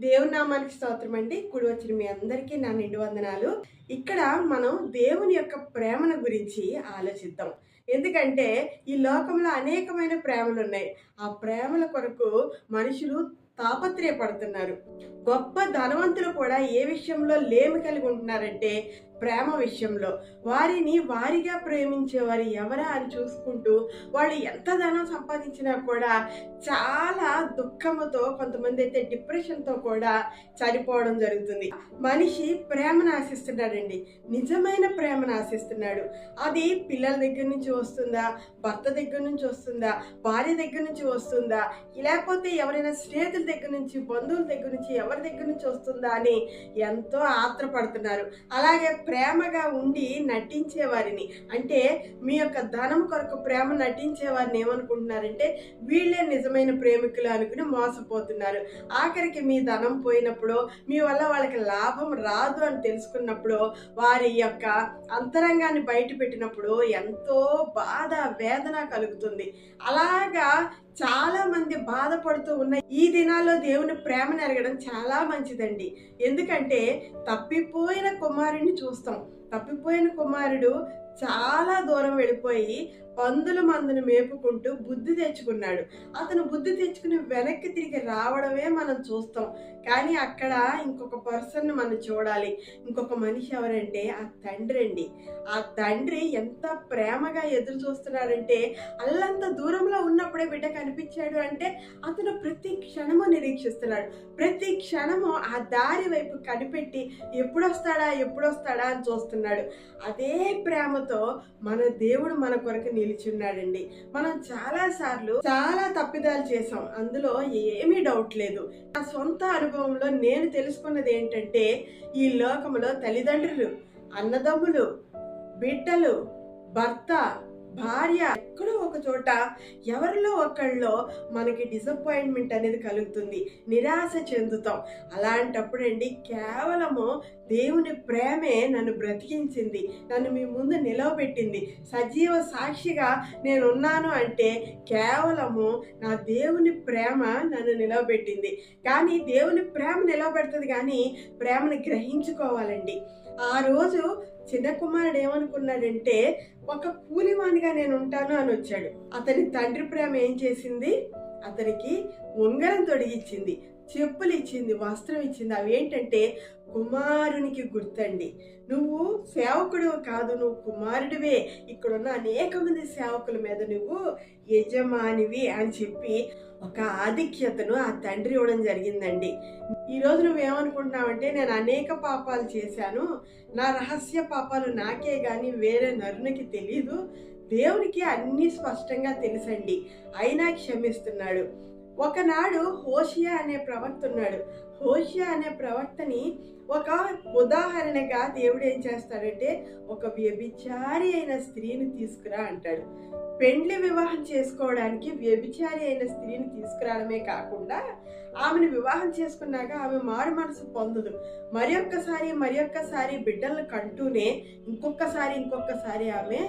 దేవుని నామానికి స్తోత్రం అండి. కూడి వచ్చిన మీ అందరికీ నా నిండు వందనాలు. ఇక్కడ మనం దేవుని యొక్క ప్రేమను గురించి ఆలోచిద్దాం. ఎందుకంటే ఈ లోకంలో అనేకమైన ప్రేమలున్నాయి. ఆ ప్రేమల కొరకు మనుషులు తాపత్రయపడుతున్నారు. గొప్ప ధనవంతులు కూడా ఏ విషయంలో లేమి కలిగి ఉంటున్నారంటే ప్రేమ విషయంలో. వారిని వారిగా ప్రేమించేవారు ఎవరా అని చూసుకుంటూ వాళ్ళు ఎంత ధనం సంపాదించినా కూడా చాలా దుఃఖముతో, కొంతమంది అయితే డిప్రెషన్తో కూడా చనిపోవడం జరుగుతుంది. మనిషి ప్రేమను ఆశిస్తున్నాడండి, నిజమైన ప్రేమను ఆశిస్తున్నాడు. అది పిల్లల దగ్గర నుంచి వస్తుందా, భర్త దగ్గర నుంచి వస్తుందా, భార్య దగ్గర నుంచి వస్తుందా, లేకపోతే ఎవరైనా స్నేహితుల దగ్గర నుంచి, బంధువుల దగ్గర నుంచి, ఎవరి దగ్గర నుంచి వస్తుందా అని ఎంతో ఆత్రపడుతున్నారు. అలాగే ప్రేమగా ఉండి నటించే వారిని, అంటే మీ యొక్క ధనం కొరకు ప్రేమ నటించే వారిని ఏమనుకుంటున్నారంటే వీళ్ళే నిజమైన ప్రేమికులు అనుకుని మోసపోతున్నారు. ఆఖరికి మీ ధనం పోయినప్పుడు, మీ వల్ల వాళ్ళకి లాభం రాదు అని తెలుసుకున్నప్పుడు, వారి యొక్క అంతరంగాన్ని బయట పెట్టినప్పుడు ఎంతో బాధ, వేదన కలుగుతుంది. అలాగా చాలా మంది బాధపడుతూ ఉన్న ఈ దినాల్లో దేవుని ప్రేమను ఎరగడం చాలా మంచిదండి. ఎందుకంటే తప్పిపోయిన కుమారుడిని చూస్తాం. తప్పిపోయిన కుమారుడు చాలా దూరం వెళ్ళిపోయి పందుల మందును మేపుకుంటూ బుద్ధి తెచ్చుకున్నాడు. అతను బుద్ధి తెచ్చుకుని వెనక్కి తిరిగి రావడమే మనం చూస్తాం. కానీ అక్కడ ఇంకొక పర్సన్ మనం చూడాలి. ఇంకొక మనిషి ఎవరంటే ఆ తండ్రి అండి. ఆ తండ్రి ఎంత ప్రేమగా ఎదురు చూస్తున్నాడంటే, అల్లంత దూరంలో ఉన్నప్పుడే బిడ్డ కనిపించాడు అంటే అతను ప్రతి క్షణము నిరీక్షిస్తున్నాడు. ప్రతి క్షణము ఆ దారి వైపు కనిపెట్టి ఎప్పుడొస్తాడా ఎప్పుడొస్తాడా అని చూస్తున్నాడు. అదే ప్రేమతో మన దేవుడు మన కొరకు నిలిచున్నాడండి. మనం చాలా తప్పిదాలు చేసాం, అందులో ఏమీ డౌట్ లేదు. నా సొంత అనుభవంలో నేను తెలుసుకున్నది ఏంటంటే, ఈ లోకంలో తల్లిదండ్రులు, అన్నదమ్ములు, బిడ్డలు, భర్త, భార్య, ఎక్కడో ఒక చోట ఎవరిలో ఒకళ్ళలో మనకి డిసప్పాయింట్మెంట్ అనేది కలుగుతుంది, నిరాశ చెందుతాం. అలాంటప్పుడండి కేవలము దేవుని ప్రేమే నన్ను బ్రతికించింది, నన్ను మీ ముందు నిలవబెట్టింది. సజీవ సాక్షిగా నేను ఉన్నాను అంటే కేవలము నా దేవుని ప్రేమ నన్ను నిలవబెట్టింది. కానీ దేవుని ప్రేమ నిలవబెడుతుంది, కానీ ప్రేమను గ్రహించుకోవాలండి. ఆ రోజు చిన్న కుమారుడు ఏమనుకున్నాడంటే, ఒక కూలివానిగా నేను ఉంటాను అని వచ్చాడు. అతని తండ్రి ప్రేమ ఏం చేసింది, అతనికి ఉంగరం తొడిగిచ్చింది, చెప్పులు ఇచ్చింది, వస్త్రం ఇచ్చింది. అవి ఏంటంటే కుమారునికి గుర్తండి. నువ్వు సేవకుడు కాదు, నువ్వు కుమారుడివే. ఇక్కడున్న అనేక మంది సేవకుల మీద నువ్వు యజమానివి అని చెప్పి ఒక ఆధిక్యతను ఆ తండ్రి ఇవ్వడం జరిగిందండి. ఈరోజు నువ్వేమనుకుంటున్నావంటే, నేను అనేక పాపాలు చేశాను, నా రహస్య పాపాలు నాకే గాని వేరే నరునికి తెలీదు. దేవునికి అన్నీ స్పష్టంగా తెలుసండి, అయినా క్షమిస్తున్నాడు. ఒకనాడు హోషియా అనే ప్రవక్త ఉన్నాడు. హోషియా అనే ప్రవక్తని ఒక ఉదాహరణగా దేవుడు ఏం చేస్తాడంటే, ఒక వ్యభిచారి అయిన స్త్రీని తీసుకురా అంటాడు. పెండ్లి వివాహం చేసుకోవడానికి వ్యభిచారి అయిన స్త్రీని తీసుకురావడమే కాకుండా, ఆమెను వివాహం చేసుకున్నాక ఆమె మారు మనసు పొందదు. మరొక్కసారి బిడ్డలను కంటూనే ఇంకొకసారి ఆమె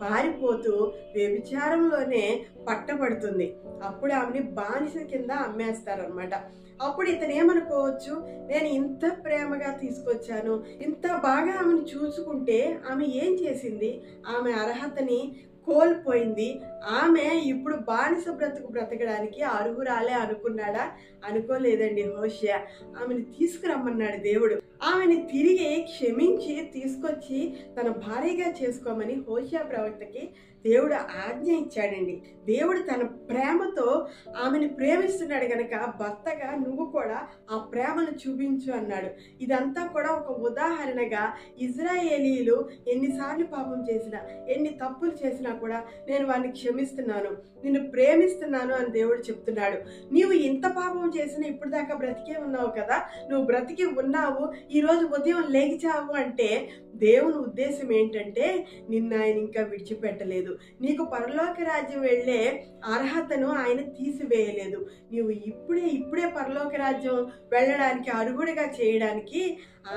పారిపోతూ వ్యభిచారంలోనే పట్టబడుతుంది. అప్పుడు ఆమెని బానిస కింద అమ్మేస్తారనమాట. అప్పుడు ఇతను ఏమనుకోవచ్చు, నేను ఇంత ప్రేమగా తీసుకొచ్చాను, ఇంత బాగా ఆమెను చూసుకుంటే ఆమె ఏం చేసింది, ఆమె అర్హతని కోల్పోయింది, ఆమె ఇప్పుడు బానిస బ్రతకడానికి అర్హురాలే అనుకున్నాడా? అనుకోలేదండి. హోషియా ఆమెను తీసుకురమ్మన్నాడు దేవుడు. ఆమెని తిరిగి క్షమించి తీసుకొచ్చి తన భార్యగా చేసుకోమని హోషియా ప్రవక్తకి దేవుడు ఆజ్ఞ ఇచ్చాడండి. దేవుడు తన ప్రేమతో ఆమెను ప్రేమిస్తున్నాడు గనక, భర్తగా నువ్వు కూడా ఆ ప్రేమను చూపించు అన్నాడు. ఇదంతా కూడా ఒక ఉదాహరణగా, ఇజ్రాయేలీలు ఎన్నిసార్లు పాపం చేసినా, ఎన్ని తప్పులు చేసినా కూడా నేను వారిని క్షమిస్తున్నాను, నిన్ను ప్రేమిస్తున్నాను అని దేవుడు చెప్తున్నాడు. నీవు ఇంత పాపం చేసినా ఇప్పుడు దాకా బ్రతికే ఉన్నావు కదా, నువ్వు బ్రతికి ఉన్నావు, ఈరోజు ఉదయం లేచావు అంటే దేవుని ఉద్దేశం ఏంటంటే, నిన్ను ఆయన ఇంకా విడిచిపెట్టలేదు, నీకు పరలోక రాజ్యం వెళ్ళే అర్హతను ఆయన తీసివేయలేదు. నీవు ఇప్పుడే పరలోక రాజ్యం వెళ్ళడానికి అర్హుడిగా చేయడానికి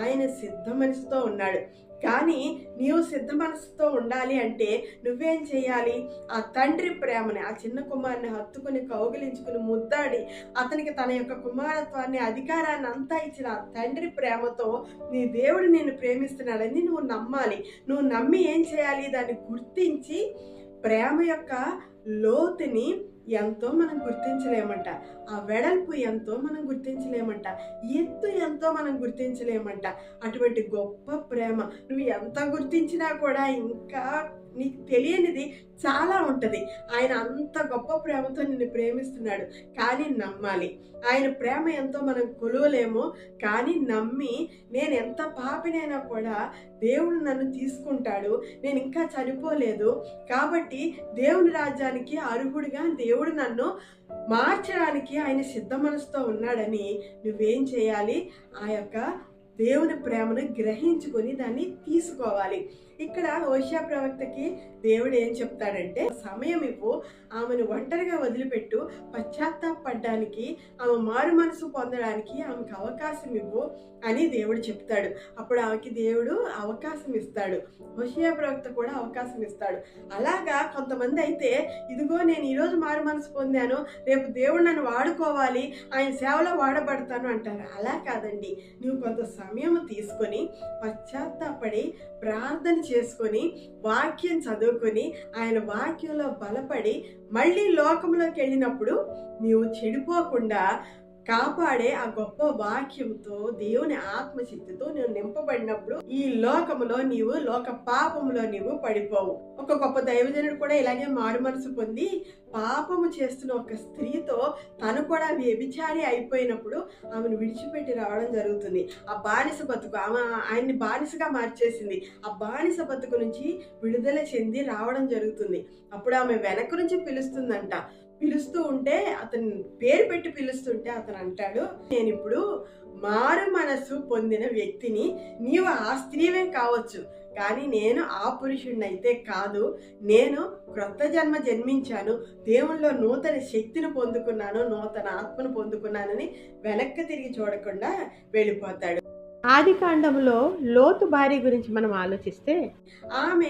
ఆయన సిద్ధ మనసుతో ఉన్నాడు. కానీ నీవు సిద్ధ మనసుతో ఉండాలి అంటే నువ్వేం చేయాలి? ఆ తండ్రి ప్రేమని, ఆ చిన్న కుమారుని హత్తుకుని కౌగిలించుకుని ముద్దాడి అతనికి తన యొక్క కుమారత్వాన్ని, అధికారాన్ని అంతా ఇచ్చిన ఆ తండ్రి ప్రేమతో నీ దేవుడు నిన్ను ప్రేమిస్తున్నాడని నువ్వు నమ్మాలి. నువ్వు నమ్మి ఏం చేయాలి? దాన్ని గుర్తించి ప్రేమ యొక్క లోతుని ఎంతో మనం గుర్తించలేమంట, ఆ వెడల్పు ఎంతో మనం గుర్తించలేమంట, ఎత్తు ఎంతో మనం గుర్తించలేమంట. అటువంటి గొప్ప ప్రేమ నువ్వు ఎంత గుర్తించినా కూడా ఇంకా నీకు తెలియనిది చాలా ఉంటుంది. ఆయన అంత గొప్ప ప్రేమతో నిన్ను ప్రేమిస్తున్నాడు, కానీ నమ్మాలి. ఆయన ప్రేమ ఎంతో మనం కొలవలేము, కానీ నమ్మి నేను ఎంత పాపినైనా కూడా దేవుడు నన్ను తీసుకుంటాడు, నేను ఇంకా చనిపోలేదు కాబట్టి దేవుని రాజ్యానికి అర్హుడిగా దేవుడు నన్ను మార్చడానికి ఆయన సిద్ధ మనసుతో ఉన్నాడని నువ్వేం చేయాలి? ఆ యొక్క దేవుని ప్రేమను గ్రహించుకొని దాన్ని తీసుకోవాలి. ఇక్కడ హోషేయ ప్రవక్తకి దేవుడు ఏం చెప్తాడంటే, సమయం ఇవ్వు, ఆమెను ఒంటరిగా వదిలిపెట్టు, పశ్చాత్తాపడడానికి, ఆమె మారు మనసు పొందడానికి ఆమెకు అవకాశం ఇవ్వు అని దేవుడు చెప్తాడు. అప్పుడు ఆమెకి దేవుడు అవకాశం ఇస్తాడు, హోషేయ ప్రవక్త కూడా అవకాశం ఇస్తాడు. అలాగా కొంతమంది అయితే ఇదిగో నేను ఈరోజు మారు మనసు పొందాను, రేపు దేవుడు నన్ను వాడుకోవాలి, ఆయన సేవలో వాడబడతాను అంటారు. అలా కాదండి. నువ్వు కొంత సమయం తీసుకొని పశ్చాత్తాపడి ప్రార్థన చేసుకొని వాక్యం చదువుకొని ఆయన వాక్యంలో బలపడి మళ్ళీ లోకంలోకి వెళ్ళినప్పుడు నీవు చెడిపోకుండా కాపాడే ఆ గొప్ప వాక్యంతో దేవుని ఆత్మశక్తితో నువ్వు నింపబడినప్పుడు ఈ లోకములో నీవు లోక పాపములో నీవు పడిపోవు. ఒక గొప్ప దైవజనుడు కూడా ఇలాగే మారు మనసు పొంది పాపము చేస్తున్న ఒక స్త్రీతో తను కూడా వ్యభిచారి అయిపోయినప్పుడు ఆమెను విడిచిపెట్టి రావడం జరుగుతుంది. ఆ బానిస బతుకు ఆయన్ని బానిసగా మార్చేసింది. ఆ బానిస బతుకు నుంచి విడుదల చెంది రావడం జరుగుతుంది. అప్పుడు ఆమె వెనక నుంచి పిలుస్తుందంట. పిలుస్తూ ఉంటే అతను పేరు పెట్టి పిలుస్తుంటే అతను అంటాడు, నేను ఇప్పుడు మారు మనసు పొందిన వ్యక్తిని, నీవు ఆ స్త్రీవే కావచ్చు కానీ నేను ఆ పురుషుడిని అయితే కాదు, నేను క్రొత్త జన్మ జన్మించాను, దేవుళ్ళలో నూతన శక్తిని పొందుకున్నాను, నూతన ఆత్మను పొందుకున్నానని వెనక్కి తిరిగి చూడకుండా వెళ్ళిపోతాడు. ఆదికాండంలో లోతు భార్య గురించి మనం ఆలోచిస్తే ఆమె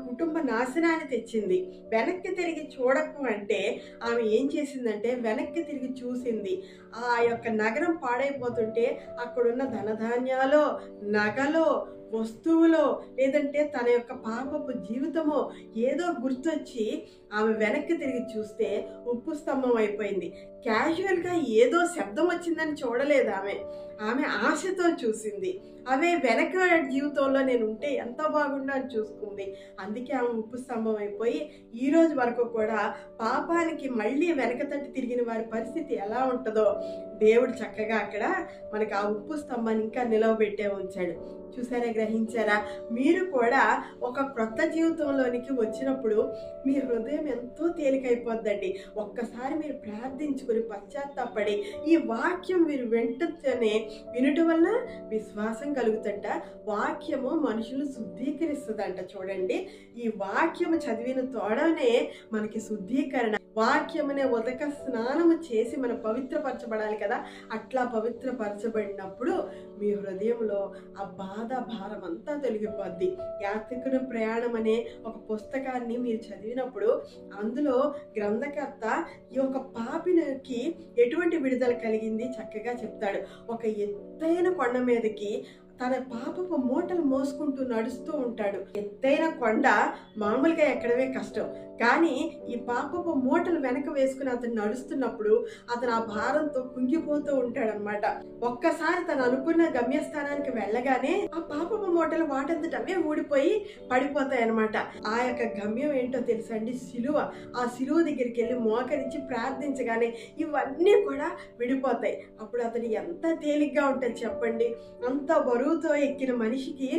కుటుంబ నాశనాన్ని తెచ్చింది. వెనక్కి తిరిగి చూడకు అంటే ఆమె ఏం చేసిందంటే వెనక్కి తిరిగి చూసింది. ఆ యొక్క నగరం పాడైపోతుంటే అక్కడున్న ధనధాన్యాలో, నగలో, వస్తువులో, లేదంటే తన యొక్క పాపపు జీవితమో ఏదో గుర్తొచ్చి ఆమె వెనక్కి తిరిగి చూస్తే ఉప్పు స్తంభం అయిపోయింది. క్యాజువల్గా ఏదో శబ్దం వచ్చిందని చూడలేదు ఆమె ఆశతో చూసింది. అవే వెనక జీవితంలో నేను ఉంటే ఎంత బాగుండో అని చూసుకుంది. అందుకే ఆమె ఉప్పు స్తంభం అయిపోయి ఈ రోజు వరకు కూడా పాపానికి మళ్ళీ వెనక తట్టి తిరిగిన వారి పరిస్థితి ఎలా ఉంటుందో దేవుడు చక్కగా అక్కడ మనకి ఆ ఉప్పు స్తంభాన్ని ఇంకా నిలవబెట్టే ఉంచాడు. చూసారా, గ్రహించారా? మీరు కూడా ఒక క్రొత్త జీవితంలోనికి వచ్చినప్పుడు మీ హృదయం ఎంతో తేలికైపోద్దండి. ఒక్కసారి మీరు ప్రార్థించుకొని పశ్చాత్తాపడి ఈ వాక్యం మీరు వెంటనే వినటం వల్ల విశ్వాసం కలుగుతుంట. వాక్యము మనుషులు శుద్ధీకరిస్తుందంట. చూడండి, ఈ వాక్యము చదివిన తోడనే మనకి శుద్ధీకరణ. వాక్యమనే ఉదక స్నానము చేసి మనం పవిత్రపరచబడాలి కదా, అట్లా పవిత్రపరచబడినప్పుడు మీ హృదయంలో ఆ బాధ భారం అంతా తొలగిపోద్ది. యాత్రికుని ప్రయాణం అనే ఒక పుస్తకాన్ని మీరు చదివినప్పుడు అందులో గ్రంథకర్త ఈ యొక్క పాపినికి ఎటువంటి విడుదల కలిగింది చక్కగా చెప్తాడు. ఒక ఎత్తైన కొండ మీదకి తన పాపపు మూటలు మోసుకుంటూ నడుస్తూ ఉంటాడు. ఎత్తైన కొండ మామూలుగా ఎక్కడమే కష్టం, కానీ ఈ పాపపు మూటలు వెనక వేసుకుని అతను నడుస్తున్నప్పుడు అతను ఆ భారంతో కుంగిపోతూ ఉంటాడనమాట. ఒక్కసారి తను అనుకున్న గమ్యస్థానానికి వెళ్ళగానే ఆ పాపపు మూటలు వాటంతటవే ఊడిపోయి పడిపోతాయి అనమాట. ఆ యొక్క గమ్యం ఏంటో తెలుసండి? సిలువ. ఆ సిలువ దగ్గరికి వెళ్ళి మోకరించి ప్రార్థించగానే ఇవన్నీ కూడా విడిపోతాయి. అప్పుడు అతను ఎంత తేలిగ్గా ఉంటుంది చెప్పండి. అంత బరువుతో ఎక్కిన మనిషికి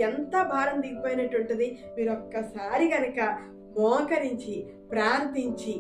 ఎంత భారం దిగిపోయినట్టు ఉంటుంది. మీరు ఒక్కసారి కనుక మోకరించి ప్రార్థించి,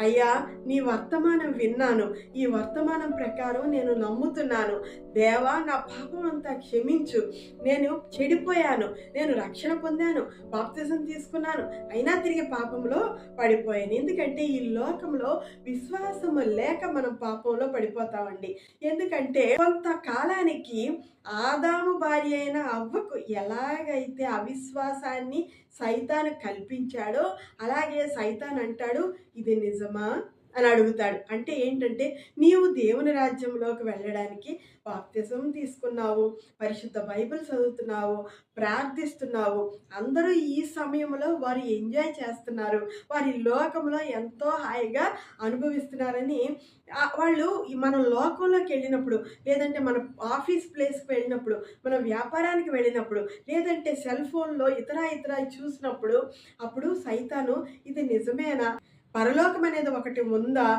అయ్యా నీ వర్తమానం విన్నాను, ఈ వర్తమానం ప్రకారం నేను నమ్ముతున్నాను, దేవా నా పాపం అంతా క్షమించు, నేను చెడిపోయాను, నేను రక్షణ పొందాను, బాప్తిజం తీసుకున్నాను, అయినా తిరిగి పాపంలో పడిపోయాను. ఎందుకంటే ఈ లోకంలో విశ్వాసము లేక మనం పాపంలో పడిపోతామండి. ఎందుకంటే కొంతకాలానికి ఆదాము భార్య అయిన అవ్వకు ఎలాగైతే అవిశ్వాసాన్ని సైతాను కల్పించాడో అలాగే సైతాన్ అంటాడు, ఇది నిజమా అని అడుగుతాడు. అంటే ఏంటంటే, నీవు దేవుని రాజ్యంలోకి వెళ్ళడానికి బాప్తిసం తీసుకున్నావు, పరిశుద్ధ బైబిల్ చదువుతున్నావు, ప్రార్థిస్తున్నావు. అందరూ ఈ సమయంలో వారు ఎంజాయ్ చేస్తున్నారు, వారి లోకంలో ఎంతో హాయిగా అనుభవిస్తున్నారని వాళ్ళు మన లోకంలోకి వెళ్ళినప్పుడు, లేదంటే మన ఆఫీస్ ప్లేస్కి వెళ్ళినప్పుడు, మన వ్యాపారానికి వెళ్ళినప్పుడు, లేదంటే సెల్ ఫోన్లో ఇతర చూసినప్పుడు అప్పుడు సైతాను ఇది నిజమేనా, పరలోకం అనేది ఒకటి ఉందా,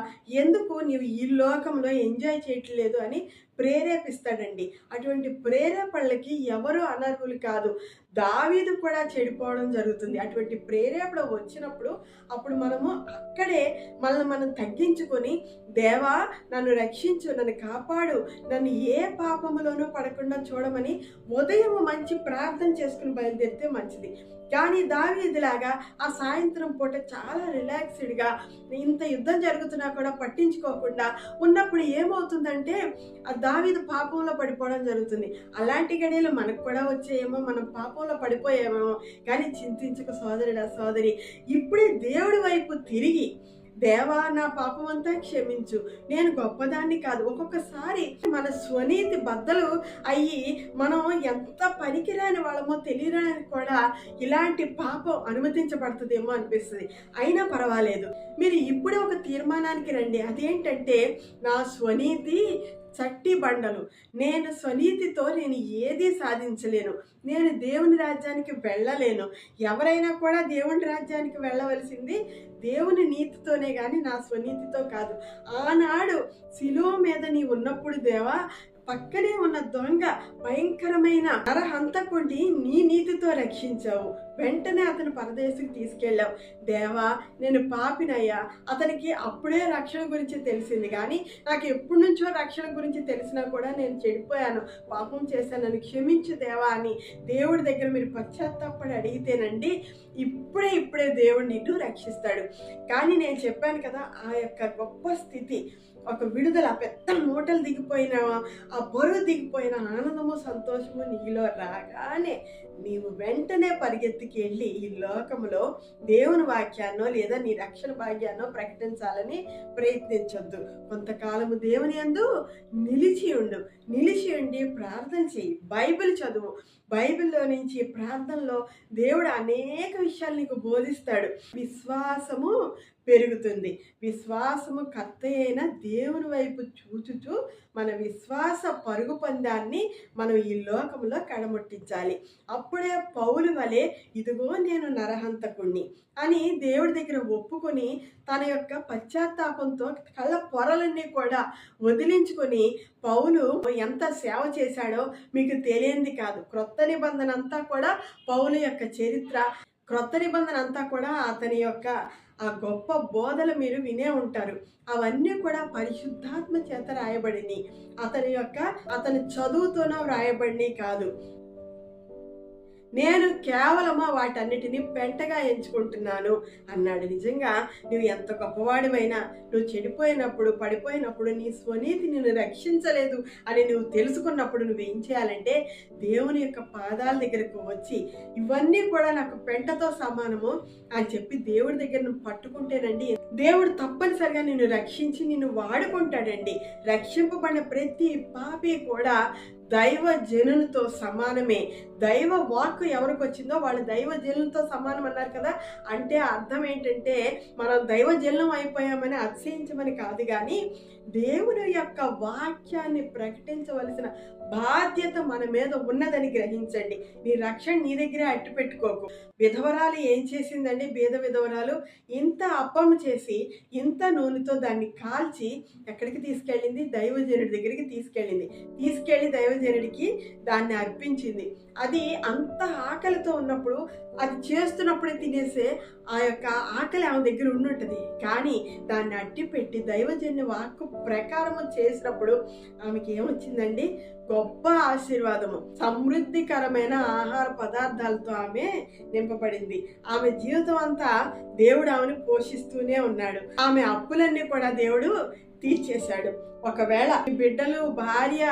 ఎందుకు నీవు ఈ లోకంలో ఎంజాయ్ చేయట్లేదు అని ప్రేరేపిస్తాడండి. అటువంటి ప్రేరేపణలకి ఎవరు అనర్హులు కాదు. దావీదు కూడా చెడిపోవడం జరుగుతుంది. అటువంటి ప్రేరేపణ వచ్చినప్పుడు అప్పుడు మనము అక్కడే మనల్ని మనం తగ్గించుకొని, దేవా నన్ను రక్షించు, నన్ను కాపాడు, నన్ను ఏ పాపములోనూ పడకుండా చూడమని ఉదయం మంచి ప్రార్థన చేసుకుని బయలుదేరితే మంచిది. కానీ దావీదులాగా ఆ సాయంత్రం పూట చాలా రిలాక్స్డ్గా ఇంత యుద్ధం జరుగుతున్నా కూడా పట్టించుకోకుండా ఉన్నప్పుడు ఏమవుతుందంటే ఆ దావీదు పాపంలో పడిపోవడం జరుగుతుంది. అలాంటి గడియలు మనకు కూడా వచ్చేయేమో, మనం పాపంలో పడిపోయేమేమో. కానీ చింతించక సోదరుడా సోదరి, ఇప్పుడే దేవుడి వైపు తిరిగి, దేవా నా పాపం అంతా క్షమించు, నేను గొప్పదాన్ని కాదు. ఒక్కొక్కసారి మన స్వనీతి బద్దలు అయ్యి మనం ఎంత పనికిరాని వాళ్ళమో తెలియడానికి కూడా ఇలాంటి పాపం అనుమతించబడుతుందేమో అనిపిస్తుంది. అయినా పర్వాలేదు, మీరు ఇప్పుడే ఒక తీర్మానానికి రండి. అదేంటంటే, నా స్వనీతి చట్టి బండలు, నేను స్వనీతితో నేను ఏదీ సాధించలేను, నేను దేవుని రాజ్యానికి వెళ్ళలేను. ఎవరైనా కూడా దేవుని రాజ్యానికి వెళ్ళవలసింది దేవుని నీతితోనే కానీ నా స్వనీతితో కాదు. ఆనాడు శిలువ మీద నీ ఉన్నప్పుడు దేవా, పక్కనే ఉన్న దొంగ భయంకరమైన నరహంతకుడిని నీ నీతితో రక్షించావు. వెంటనే అతను పరదేశకు తీసుకెళ్ళావు. దేవా నేను పాపినయ్యా, అతనికి అప్పుడే రక్షణ గురించి తెలిసింది, కానీ నాకు ఎప్పటి నుంచో రక్షణ గురించి తెలిసినా కూడా నేను చెడిపోయాను, పాపం చేశాను, నన్ను క్షమించు దేవా అని దేవుడి దగ్గర మీరు పశ్చాత్తాపడి అడిగితేనండి ఇప్పుడే దేవుడు నిన్ను రక్షిస్తాడు. కానీ నేను చెప్పాను కదా, ఆ యొక్క గొప్ప స్థితి, ఒక విడుదల, పెద్ద మూటలు దిగిపోయిన ఆ బరువు దిగిపోయిన ఆనందము సంతోషము నీలో రాగానే నీవు వెంటనే పరిగెత్తికి వెళ్ళి ఈ లోకములో దేవుని వాక్యాన్నో లేదా నీ రక్షణ భాగ్యాన్నో ప్రకటించాలని ప్రయత్నించొద్దు. కొంతకాలము దేవుని యందు నిలిచి ఉండి ప్రార్థన చేయి, బైబిల్ చదువు. బైబిల్లో నుంచి ప్రార్థనలో దేవుడు అనేక విషయాలు నీకు బోధిస్తాడు. విశ్వాసము పెరుగుతుంది. విశ్వాసము కర్త అయిన దేవుని వైపు చూచుచూ మన విశ్వాస పరుగు పందాన్ని మనం ఈ లోకంలో కడముట్టించాలి. అప్పుడే పౌలు వలె ఇదిగో నేను నరహంతకుణ్ణి అని దేవుడి దగ్గర ఒప్పుకొని తన యొక్క పశ్చాత్తాపంతో కళ్ళ పొరలన్నీ కూడా వదిలించుకొని పౌలు ఎంత సేవ చేశాడో మీకు తెలియంది కాదు. క్రొత్త నిబంధన అంతా కూడా పౌలు యొక్క చరిత్ర, క్రొత్త నిబంధన అంతా కూడా అతని యొక్క ఆ గొప్ప బోధలు మీరు వినే ఉంటారు. అవన్నీ కూడా పరిశుద్ధాత్మ చేత రాయబడిని, అతని చదువుతోనో రాయబడిని కాదు. నేను కేవలమా వాటన్నిటిని పెంటగా ఎంచుకుంటున్నాను అన్నాడు. నిజంగా నువ్వు ఎంత గొప్పవాడివైనా, నువ్వు చెడిపోయినప్పుడు, పడిపోయినప్పుడు, నీ స్వనీతి నిన్ను రక్షించలేదు అని నువ్వు తెలుసుకున్నప్పుడు నువ్వేం చేయాలంటే దేవుని యొక్క పాదాల దగ్గరకు వచ్చి, ఇవన్నీ కూడా నాకు పెంటతో సమానము అని చెప్పి దేవుడి దగ్గర నువ్వు పట్టుకుంటేనండి దేవుడు తప్పనిసరిగా నిన్ను రక్షించి నిన్ను వాడుకుంటాడండి. రక్షింపబడిన ప్రతి పాపి కూడా దైవ జనులతో సమానమే. దైవ వాక్కు ఎవరికి వచ్చిందో వాళ్ళు దైవ జనులతో సమానం అన్నారు కదా. అంటే అర్థం ఏంటంటే మనం దైవ జనులం అయిపోయామని అతిశయించమని కాదు, కానీ దేవుని యొక్క వాక్యాన్ని ప్రకటించవలసిన బాధ్యత మన మీద ఉన్నదని గ్రహించండి. నీ రక్షణ నీ దగ్గరే అట్టు పెట్టుకోకు. విధవరాలు ఏం చేసిందండి? బీద విధవరాలు ఇంత అప్పం చేసి ఇంత నూనెతో దాన్ని కాల్చి ఎక్కడికి తీసుకెళ్ళింది? దైవజనుడి దగ్గరికి తీసుకెళ్ళి దైవజనుడికి దాన్ని అర్పించింది. అది అంత ఆకలితో ఉన్నప్పుడు, అది చేస్తున్నప్పుడే తినేసే ఆ యొక్క ఆకలి ఆమె దగ్గర ఉండుంటుంది. కానీ దాన్ని అట్టి పెట్టి దైవజన్య వాక్కు ప్రకారము చేసినప్పుడు ఆమెకి ఏమొచ్చిందండి? గొప్ప ఆశీర్వాదము, సమృద్ధికరమైన ఆహార పదార్థాలతో ఆమె నింపబడింది. ఆమె జీవితం అంతా దేవుడు ఆమెను పోషిస్తూనే ఉన్నాడు. ఆమె అప్పులన్నీ కూడా దేవుడు తీర్చేశాడు. ఒకవేళ బిడ్డలు, భార్య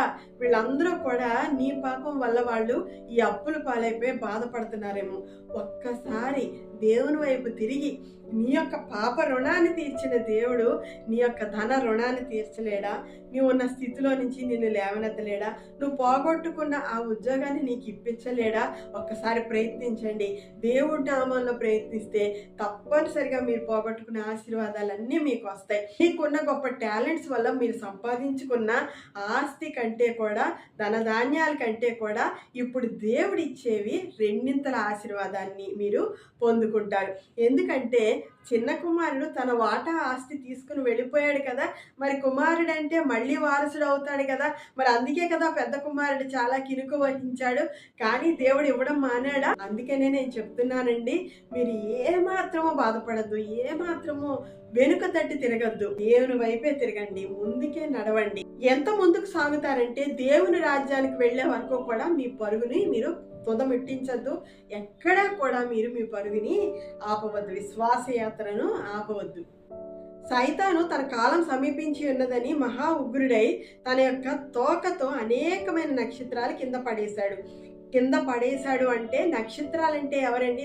వీళ్ళందరూ కూడా నీ పాపం వల్ల వాళ్ళు ఈ అప్పుల పాలైపోయి బాధపడుతున్నారేమో. ఒక్కసారి దేవుని వైపు తిరిగి నీ యొక్క పాప రుణాన్ని తీర్చిన దేవుడు నీ యొక్క ధన రుణాన్ని తీర్చలేడా? నీవు ఉన్న స్థితిలో నుంచి నిన్ను లేవనెత్తలేడా? నువ్వు పోగొట్టుకున్న ఆ ఉద్యోగాన్ని నీకు ఇప్పించలేడా? ఒక్కసారి ప్రయత్నించండి. దేవుడి నామంలో ప్రయత్నిస్తే తప్పనిసరిగా మీరు పోగొట్టుకున్న ఆశీర్వాదాలన్నీ మీకు వస్తాయి. మీకున్న గొప్ప టాలెంట్స్ వల్ల మీరు సంపాదించుకున్న ఆస్తి కంటే కూడా, ధనధాన్యాల కంటే కూడా ఇప్పుడు దేవుడు ఇచ్చేవి రెండింతల ఆశీర్వాదాన్ని మీరు పొందుకుంటారు. ఎందుకంటే చిన్న కుమారుడు తన వాటా ఆస్తి తీసుకుని వెళ్ళిపోయాడు కదా, మరి కుమారుడు అంటే మళ్ళీ వారసుడు అవుతాడు కదా, మరి అందుకే కదా పెద్ద కుమారుడు చాలా కినుకు వహించాడు. కానీ దేవుడు ఇవ్వడం మానాడా? అందుకనే నేను చెప్తున్నానండి, మీరు ఏమాత్రమో బాధపడద్దు, ఏమాత్రమో వెనుక తట్టి తిరగద్దు, దేవుని వైపే తిరగండి, ముందుకే నడవండి. ఎంత ముందుకు సాగుతారంటే దేవుని రాజ్యానికి వెళ్లే వరకు కూడా మీ పరుగుని మీరు తుదమెట్టించద్దు. ఎక్కడా కూడా మీరు మీ పరుగుని ఆపవద్దు, విశ్వాసయాత్రను ఆపవద్దు. సైతాను తన కాలం సమీపించి ఉన్నదని మహా ఉగ్రుడై తన యొక్క తోకతో అనేకమైన నక్షత్రాలు కింద పడేశాడు అంటే నక్షత్రాలంటే ఎవరండి?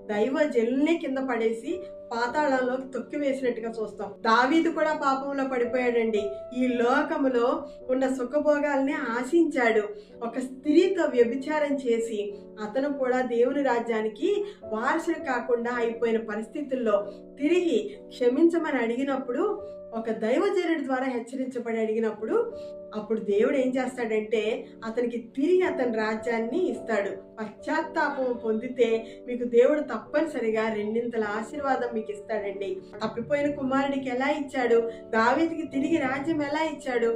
దైవజనుల్ని కింద పడేసి పాతాళంలోకి తొక్కి వేసినట్టుగా చూస్తాం. దావీదు కూడా పాపంలో పడిపోయాడండి. ఈ లోకములో ఉన్న సుఖభోగాల్ని ఆశించాడు. ఒక స్త్రీతో వ్యభిచారం చేసి అతను కూడా దేవుని రాజ్యానికి వారసుడు కాకుండా అయిపోయిన పరిస్థితుల్లో తిరిగి క్షమించమని అడిగినప్పుడు, ఒక దైవజనుడి ద్వారా హెచ్చరించబడి అడిగినప్పుడు, అప్పుడు దేవుడు ఏం చేస్తాడంటే అతనికి తిరిగి అతని రాజ్యాన్ని ఇస్తాడు. పశ్చాత్తాపం పొందితే మీకు దేవుడు తప్పనిసరిగా రెండింతల ఆశీర్వాదం మీకు ఇస్తాడండి. తప్పిపోయిన కుమారుడికి ఎలా ఇచ్చాడు, దావీదుకి తిరిగి రాజ్యం ఎలా ఇచ్చాడు,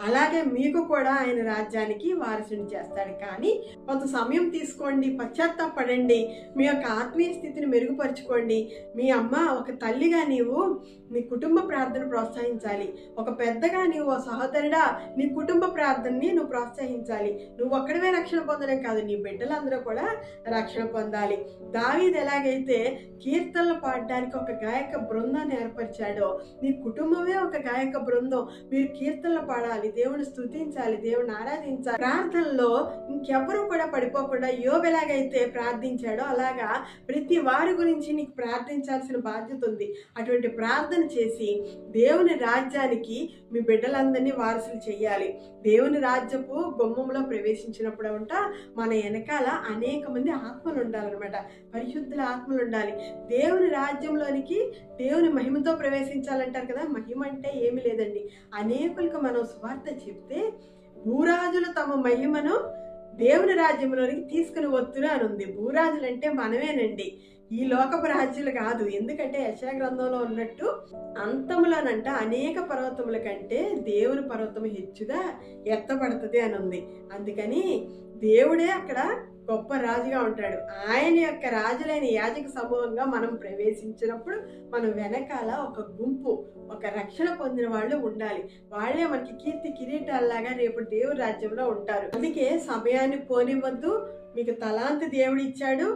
అలాగే మీకు కూడా ఆయన రాజ్యానికి వారసుని చేస్తాడు. కానీ కొంత సమయం తీసుకోండి, పశ్చాత్తాపడండి, మీ యొక్క ఆత్మీయ స్థితిని మెరుగుపరుచుకోండి. మీ అమ్మ ఒక తల్లిగా నీవు నీ కుటుంబ ప్రార్థన ప్రోత్సహించాలి. ఒక పెద్దగా నీవు సహోదరుడా నీ కుటుంబ ప్రార్థనని నువ్వు ప్రోత్సహించాలి. నువ్వు ఒక్కడవే రక్షణ పొందడం కాదు, నీ బిడ్డలందరూ కూడా రక్షణ పొందాలి. దావీదు ఎలాగైతే కీర్తనలు పాడడానికి ఒక గాయక బృందాన్ని ఏర్పరిచాడో, నీ కుటుంబమే ఒక గాయక బృందం. మీరు కీర్తనలు పాడాలి, దేవుని స్తుతించాలి, దేవుని ఆరాధించాలి. ప్రార్థనలో ఇంకెవ్వరూ కూడా పడిపోకుండా యోబు ఎలాగైతే ప్రార్థించాడో అలాగా ప్రతి వారి గురించి నీకు ప్రార్థించాల్సిన బాధ్యత ఉంది. అటువంటి ప్రార్థన చేసి దేవుని రాజ్యానికి మీ బిడ్డలందరినీ వారసులు చేయాలి. దేవుని రాజ్యపు గుమ్మంలో ప్రవేశించినప్పుడు మన వెనకాల అనేక మంది ఆత్మలు ఉండాలన్నమాట, పరిశుద్ధుల ఆత్మలు ఉండాలి. దేవుని రాజ్యంలోనికి దేవుని మహిమతో ప్రవేశించాలంటారు కదా. మహిమ అంటే ఏమి లేదండి, అనేకులకు మనం సువార్త చెప్తే భూరాజులు తమ మహిమను దేవుని రాజ్యంలోనికి తీసుకుని వత్తురు అని ఉంది. భూరాజులు అంటే మనమేనండి, ఈ లోకపు రాజ్యాలు కాదు. ఎందుకంటే యెషయా గ్రంథంలో ఉన్నట్టు అంతములోనంట అనేక పర్వతముల కంటే దేవుని పర్వతము హెచ్చుగా ఎత్తబడుతుంది అని ఉంది. అందుకని దేవుడే అక్కడ గొప్ప రాజుగా ఉంటాడు. ఆయన యొక్క రాజులైన యాజక సమూహంగా మనం ప్రవేశించినప్పుడు మనం వెనకాల ఒక గుంపు, ఒక రక్షణ పొందిన వాళ్ళు ఉండాలి. వాళ్ళే మనకి కీర్తి కిరీటాల్లాగా రేపు దేవుడి రాజ్యంలో ఉంటారు. అందుకే సమయాన్ని పోనివ్వద్దు. మీకు తలాంతి దేవుడు ఇచ్చాడు.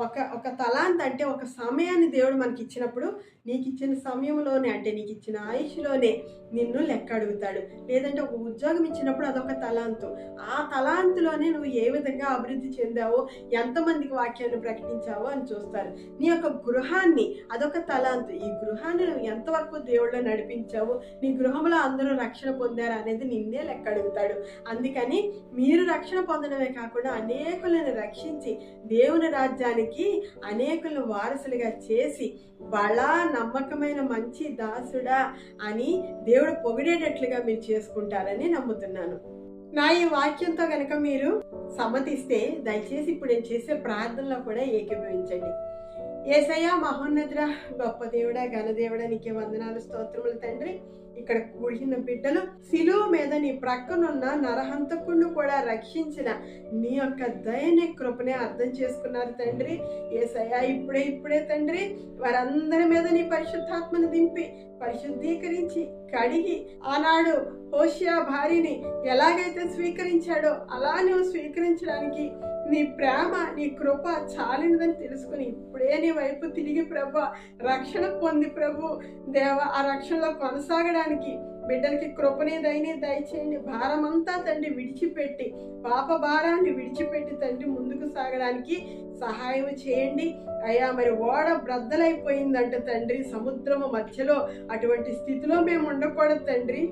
ఒక తలాంత్ అంటే ఒక సమయాన్ని దేవుడు మనకి ఇచ్చినప్పుడు నీకు ఇచ్చిన సమయంలోనే, అంటే నీకు ఇచ్చిన ఆయుష్లోనే నిన్ను లెక్క అడుగుతాడు. లేదంటే ఒక ఉద్యోగం ఇచ్చినప్పుడు అదొక తలాంతు. ఆ తలాంతులోనే నువ్వు ఏ విధంగా అభివృద్ధి చెందావో, ఎంతమందికి వాక్యాన్ని ప్రకటించావో అని చూస్తారు. నీ యొక్క గృహాన్ని, అదొక తలాంతు. ఈ గృహాన్ని నువ్వు ఎంతవరకు దేవుళ్ళో నడిపించావు, నీ గృహంలో అందరూ రక్షణ పొందారు అనేది నిన్నే లెక్క అడుగుతాడు. అందుకని మీరు రక్షణ పొందడమే కాకుండా అనేకులను రక్షించి దేవుని రాజ్యానికి అనేకులను వారసులుగా చేసి బలా నమ్మకమైన మంచి దాసుడా అని దేవుడు పొగిడేటట్లుగా మీరు చేసుకుంటారని నమ్ముతున్నాను. నా ఈ వాక్యంతో కనుక మీరు సమ్మతిస్తే దయచేసి ఇప్పుడు నేను చేసే ప్రార్థనలో కూడా ఏకీభవించండి. యేసయ్యా, మహోన్నతుడా, గొప్ప దేవుడా, ఘనదేవుడా, నీకే వందనాలు, స్తోత్రములు తండ్రి. ఇక్కడ కూడిన బిడ్డలు సిలువ మీద నీ ప్రక్కనున్న నరహంతకుడిని కూడా రక్షించిన నీ యొక్క దయని కృపనే అర్థం చేసుకున్నారు తండ్రి. యేసయ్యా, ఇప్పుడే తండ్రి వారందరి మీద నీ పరిశుద్ధాత్మను దింపి పరిశుద్ధీకరించి కడిగి ఆనాడు హోషియా భార్యని ఎలాగైతే స్వీకరించాడో అలా నువ్వు స్వీకరించడానికి నీ ప్రేమ, నీ కృప చాలినదని తెలుసుకుని ఇప్పుడే నీ వైపు తిరిగి ప్రభు రక్షణ పొంది ప్రభు దేవ ఆ రక్షణలో కొనసాగడానికి బిడ్డలకి కృపని దయని దయచేయండి. భారమంతా తండ్రి విడిచిపెట్టి, పాప భారాన్ని విడిచిపెట్టి తండ్రి ముందుకు సాగడానికి సహాయం చేయండి అయ్యా. మరి ఓడ బ్రద్దలైపోయిందంట తండ్రి సముద్రము మధ్యలో. అటువంటి స్థితిలో మేము ఉండకూడదు తండ్రి.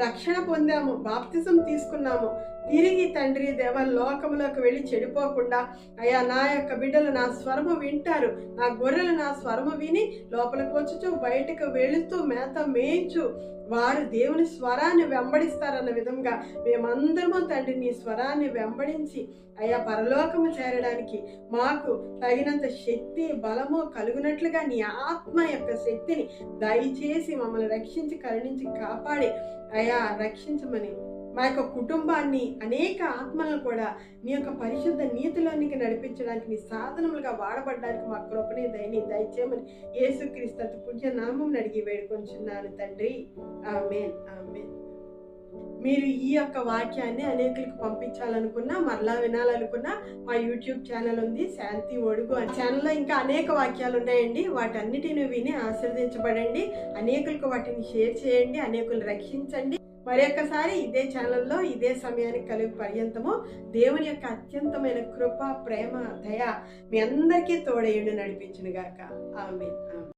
రక్షణ పొందాము, బాప్తిజం తీసుకున్నాము, తిరిగి తండ్రి దేవ లోకంలోకి వెళ్ళి చెడిపోకుండా అయ్యా నా యొక్క బిడ్డలు నా స్వరము వింటారు, నా గొర్రెలు నా స్వరము విని లోపలికి వచ్చుచు బయటకు వెళుతూ మేత మేయించు వారు దేవుని స్వరాన్ని వెంబడిస్తారన్న విధంగా మేమందరము తండ్రి నీ స్వరాన్ని వెంబడించి అయ్యా పరలోకము చేరడానికి మాకు తగినంత శక్తి బలము కలుగునట్లుగా నీ ఆత్మ యొక్క శక్తిని దయచేసి మమ్మల్ని రక్షించి కరుణించి కాపాడి అయ్యా రక్షించమని మా యొక్క కుటుంబాన్ని అనేక ఆత్మలను కూడా నీ యొక్క పరిశుద్ధ నీతిలోనికి నడిపించడానికి నీ సాధనములుగా వాడబడ్డానికి మా కృపని దయని దయచేయమని యేసుక్రీస్తు అతి పుణ్య నామం అడిగి వేడుకొంచున్నాను తండ్రి. ఆమేన్ ఆమేన్. మీరు ఈ యొక్క వాక్యాన్ని అనేకులకు పంపించాలనుకున్నా, మరలా వినాలనుకున్నా మా యూట్యూబ్ ఛానల్ ఉంది, శాంతి ఒడుగు. ఆ ఛానల్లో ఇంకా అనేక వాక్యాలు ఉన్నాయండి. వాటన్నిటిని విని ఆశీర్వదించబడండి. అనేకులకు వాటిని షేర్ చేయండి, అనేకులు రక్షించండి. మరొకసారి ఇదే ఛానల్లో ఇదే సమయానికి కలిగి పర్యంతము దేవుని యొక్క అత్యంతమైన కృప, ప్రేమ, దయ మీ అందరికీ తోడేయుండి నడిపించును గాక. ఆమేన్.